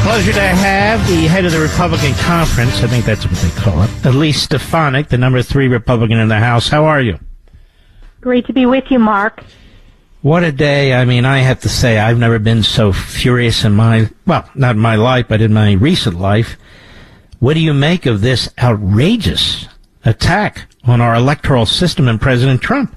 Pleasure to have the head of the Republican Conference, I think that's what they call it, Elise Stefanik, the number 3 Republican in the House. How are you? Great to be with you, Mark. What a day. I mean, I have to say, I've never been so furious in my, well, not in my life, but in my recent life. What do you make of this outrageous attack on our electoral system and President Trump?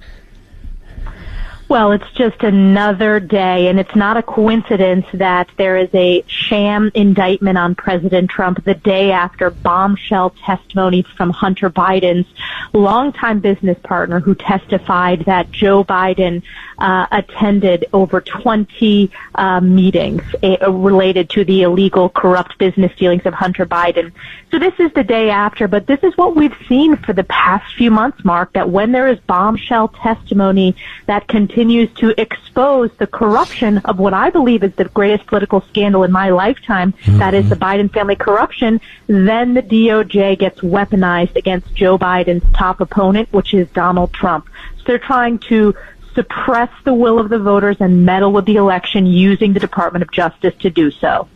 Well, it's just another day, and it's not a coincidence that there is a sham indictment on President Trump the day after bombshell testimony from Hunter Biden's longtime business partner, who testified that Joe Biden attended over 20 meetings related to the illegal, corrupt business dealings of Hunter Biden. So this is the day after, but this is what we've seen for the past few months, Mark, that when there is bombshell testimony that continues to expose the corruption of what I believe is the greatest political scandal in my lifetime, that is the Biden family corruption, then the DOJ gets weaponized against Joe Biden's top opponent, which is Donald Trump. So they're trying to suppress the will of the voters and meddle with the election using the Department of Justice to do so.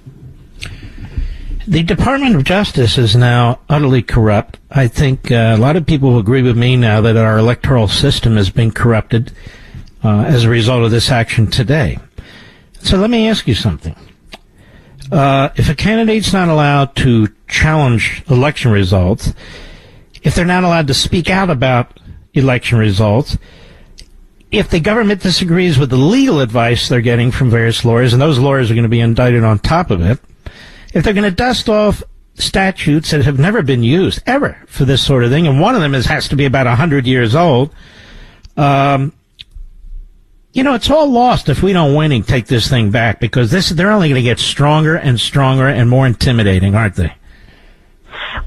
The Department of Justice is now utterly corrupt. I think a lot of people will agree with me now that our electoral system has been corrupted as a result of this action today. So let me ask you something. If a candidate's not allowed to challenge election results, if they're not allowed to speak out about election results, if the government disagrees with the legal advice they're getting from various lawyers, and those lawyers are going to be indicted on top of it, if they're going to dust off statutes that have never been used, ever, for this sort of thing, and one of them has to be about 100 years old, it's all lost if we don't win and take this thing back, because they're only going to get stronger and stronger and more intimidating, aren't they?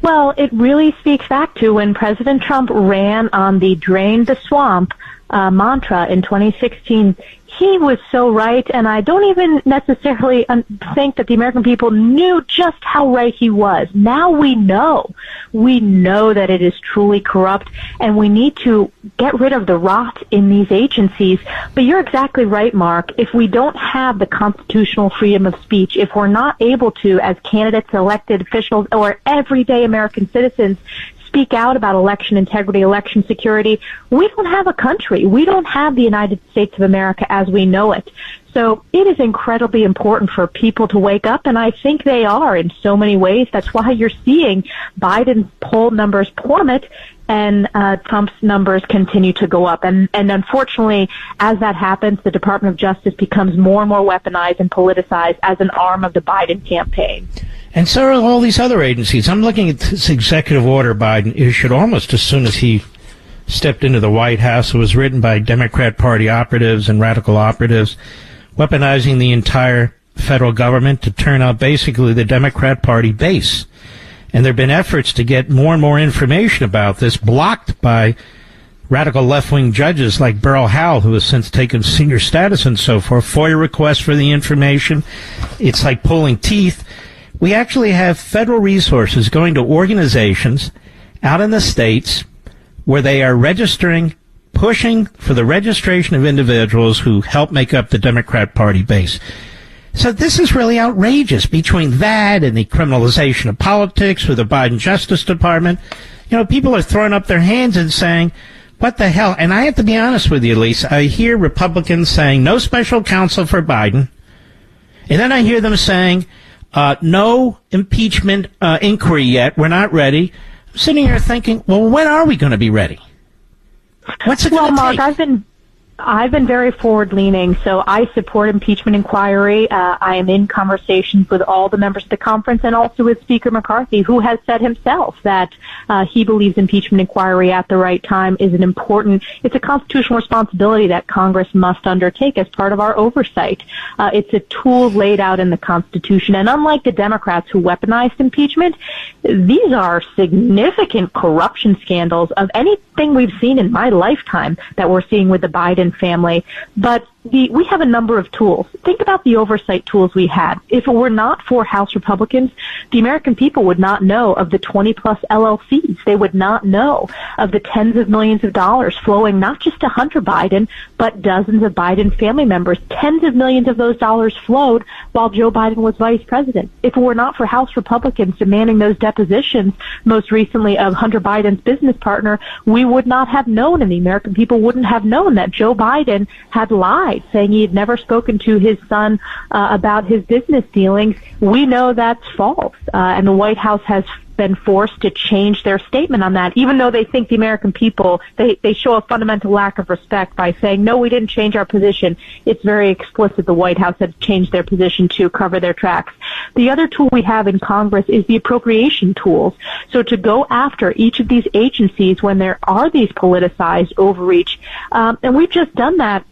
Well, it really speaks back to when President Trump ran on the drain the swamp mantra in 2016. He was so right, and I don't even necessarily think that the American people knew just how right he was. Now we know. We know that it is truly corrupt, and we need to get rid of the rot in these agencies. But you're exactly right, Mark. If we don't have the constitutional freedom of speech, if we're not able to, as candidates, elected officials, or everyday American citizens, speak out about election integrity, election security, we don't have a country. We don't have the United States of America as we know it. So it is incredibly important for people to wake up, and I think they are in so many ways. That's why you're seeing Biden's poll numbers plummet and Trump's numbers continue to go up. And unfortunately, as that happens, the Department of Justice becomes more and more weaponized and politicized as an arm of the Biden campaign. And so are all these other agencies. I'm looking at this executive order Biden issued almost as soon as he stepped into the White House. It was written by Democrat Party operatives and radical operatives, weaponizing the entire federal government to turn out basically the Democrat Party base. And there have been efforts to get more and more information about this, blocked by radical left-wing judges like Beryl Howell, who has since taken senior status and so forth, FOIA requests for the information. It's like pulling teeth. We actually have federal resources going to organizations out in the states where they are registering, pushing for the registration of individuals who help make up the Democrat Party base. So this is really outrageous. Between that and the criminalization of politics with the Biden Justice Department, people are throwing up their hands and saying, what the hell? And I have to be honest with you, Lisa. I hear Republicans saying no special counsel for Biden. And then I hear them saying, no impeachment inquiry yet. We're not ready. I'm sitting here thinking, well, when are we going to be ready? What's it going to take? Mark, I've been very forward-leaning, so I support impeachment inquiry. I am in conversations with all the members of the conference and also with Speaker McCarthy, who has said himself that he believes impeachment inquiry at the right time is it's a constitutional responsibility that Congress must undertake as part of our oversight. It's a tool laid out in the Constitution, and unlike the Democrats who weaponized impeachment, these are significant corruption scandals of anything we've seen in my lifetime that we're seeing with the Biden family. But we have a number of tools. Think about the oversight tools we had. If it were not for House Republicans, the American people would not know of the 20-plus LLCs. They would not know of the tens of millions of dollars flowing not just to Hunter Biden, but dozens of Biden family members. Tens of millions of those dollars flowed while Joe Biden was vice president. If it were not for House Republicans demanding those depositions, most recently of Hunter Biden's business partner, we would not have known, and the American people wouldn't have known that Joe Biden had lied, saying he had never spoken to his son about his business dealings. We know that's false, and the White House has been forced to change their statement on that, even though they think the American people, they show a fundamental lack of respect by saying, no, we didn't change our position. It's very explicit the White House has changed their position to cover their tracks. The other tool we have in Congress is the appropriation tools. So to go after each of these agencies when there are these politicized overreach, and we've just done that.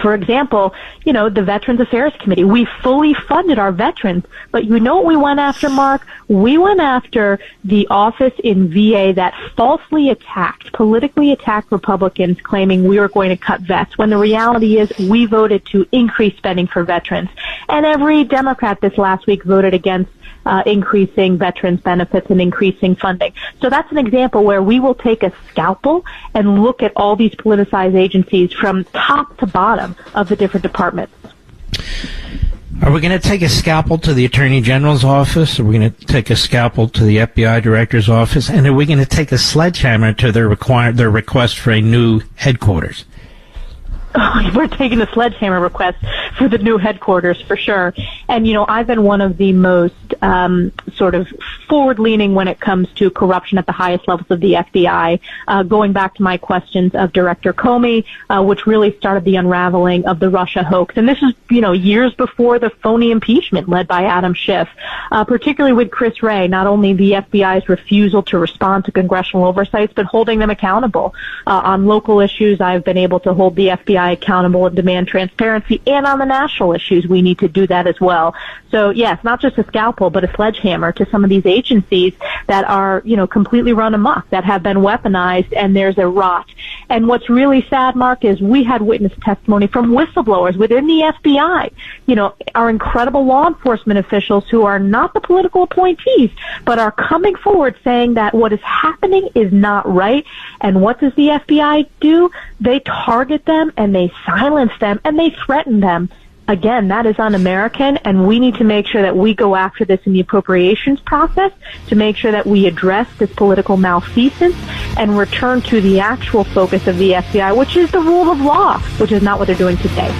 For example, the Veterans Affairs Committee, we fully funded our veterans, but you know what we went after, Mark? We went after the office in VA that falsely politically attacked Republicans, claiming we were going to cut vets, when the reality is we voted to increase spending for veterans. And every Democrat this last week voted against increasing veterans benefits and increasing funding. So that's an example where we will take a scalpel and look at all these politicized agencies from top to bottom of the different departments. Are we going to take a scalpel to the Attorney General's office? Are we going to take a scalpel to the FBI Director's office? And are we going to take a sledgehammer to their request for a new headquarters? Oh, we're taking the sledgehammer request for the new headquarters for sure. And, I've been one of the most sort of forward-leaning when it comes to corruption at the highest levels of the FBI, going back to my questions of Director Comey, which really started the unraveling of the Russia hoax. And this is, years before the phony impeachment led by Adam Schiff, particularly with Chris Wray, not only the FBI's refusal to respond to congressional oversights, but holding them accountable. On local issues, I've been able to hold the FBI accountable and demand transparency, and on the national issues, we need to do that as well. So, yes, not just a scalpel, but a sledgehammer to some of these agencies that are, completely run amok, that have been weaponized, and there's a rot. And what's really sad, Mark, is we had witness testimony from whistleblowers within the FBI, our incredible law enforcement officials who are not the political appointees, but are coming forward saying that what is happening is not right. And what does the FBI do? They target them, and they silence them, and they threaten them. Again, that is un-American, and we need to make sure that we go after this in the appropriations process to make sure that we address this political malfeasance and return to the actual focus of the FBI, which is the rule of law, which is not what they're doing today.